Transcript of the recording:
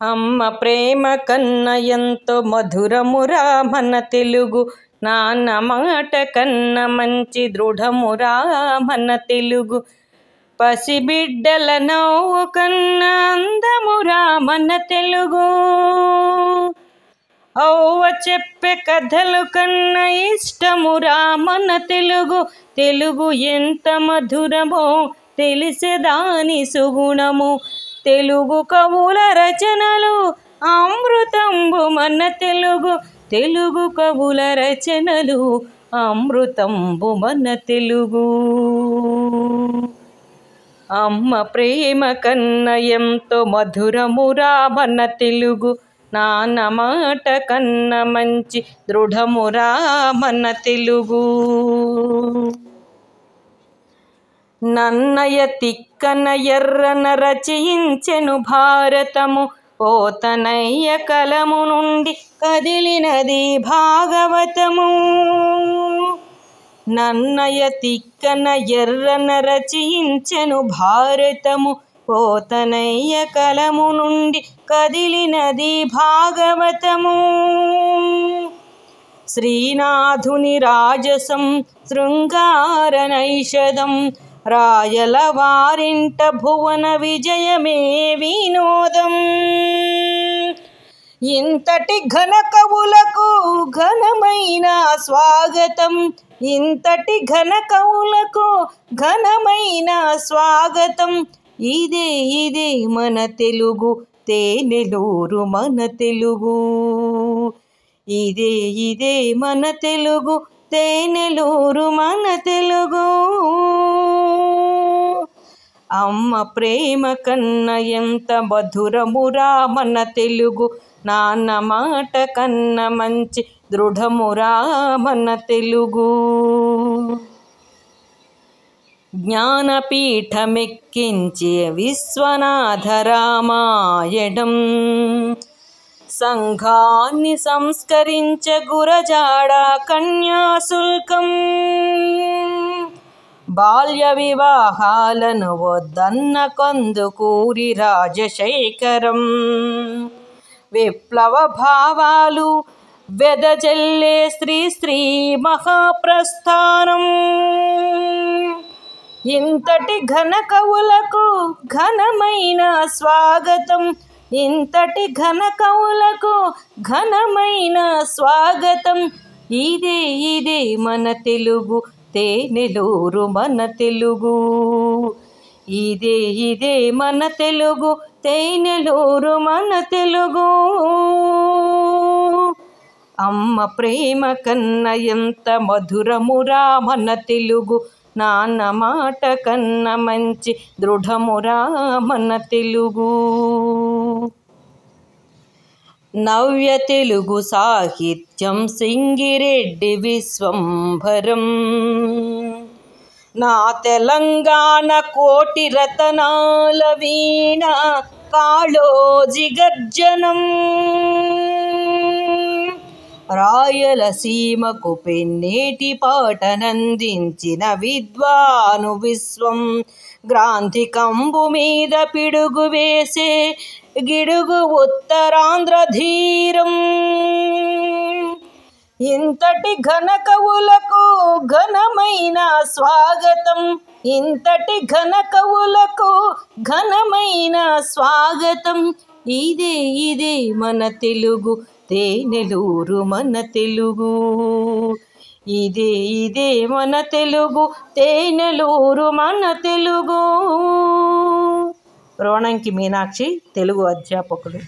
అమ్మ ప్రేమ కన్న ఎంతో మధురమురా మన తెలుగు, నాన్న మాట కన్న మంచి దృఢమురా మన తెలుగు, పసిబిడ్డల నవ్వు కన్న అందమురా మన తెలుగు, ఔవ చెప్పే కథలు కన్న ఇష్టమురా మన తెలుగు. తెలుగు ఎంత మధురమో తెలిసెదాని సుగుణము, తెలుగు కవుల రచనలు అమృతంబు మన తెలుగు, తెలుగు కవుల రచనలు అమృతంబు మన తెలుగు. అమ్మ ప్రేమ కన్న ఎంతో మధురమురా మన తెలుగు, నాన్న మాట కన్న మంచి దృఢమురా మన తెలుగు. నన్నయ తిక్కన ఎర్రన రచయించెను భారతము, పోతనయ్య కలము నుండి కదిలినది భాగవతము. నన్నయ తిక్కన ఎర్రన రచయించెను భారతము, పోతనయ్య కలము నుండి కదిలినది భాగవతము. శ్రీనాథుని రాజసం శృంగార నైషదం, రాయల వారింట భువన విజయమే వినోదం. ఇంతటి ఘన కవులకు ఘనమైన స్వాగతం, ఇంతటి ఘన కవులకు ఘనమైన స్వాగతం. ఇదే ఇదే మన తెలుగు తేనెలూరు మన తెలుగు, ఇదే ఇదే మన తెలుగు తేనెలూరు మన తెలుగు. అమ్మ ప్రేమ కన్న ఎంత మధురమురా మన తెలుగు, నాన్న మాట కన్న మంచి దృఢమురా మన తెలుగు. జ్ఞానపీఠమెక్కించి విశ్వనాథ రామాయణం, సంఘాన్ని సంస్కరించ గురజాడ కన్యాశుల్కం. బాల్య వివాహాలను వద్దన్న కందుకూరి రాజశేఖరం, విప్లవ భావాలు వెదజల్లే శ్రీ శ్రీ మహాప్రస్థానం. ఇంతటి ఘన కవులకు ఘనమైన స్వాగతం, ఇంతటి ఘన కవులకు ఘనమైన స్వాగతం. ఇదే ఇదే మన తెలుగు తేనెలూరు మన తెలుగు, ఇదే ఇదే మన తెలుగు తేనెలూరు మన తెలుగు. అమ్మ ప్రేమ కన్న ఎంత మధురమురా మన తెలుగు, నాన్న మాట కన్న మంచి దృఢమురా మన తెలుగు. నవ్య తెలుగు సాహిత్యం సింగిరెడ్డి విశ్వంభరం, నా తెలంగాణ కోటి రతనాల వీణ కాళోజి గర్జనం. రాయలసీమకు పెన్నేటి పాటనందించిన విద్వాను విశ్వం, గ్రాంథి కంబు మీద పిడుగు వేసే గిడుగు ఉత్తరాంధ్ర ధీరం. ఇంతటి ఘన కవులకు ఘనమైన స్వాగతం, ఇంతటి ఘన కవులకు ఘనమైన స్వాగతం. ఇదే ఇదే మన తెలుగు తేనెలూరు మన తెలుగు, ఇదే ఇదే మన తెలుగు తేనెలూరు మన తెలుగు. రోణంకి మీనాక్షి, తెలుగు అధ్యాపకులు.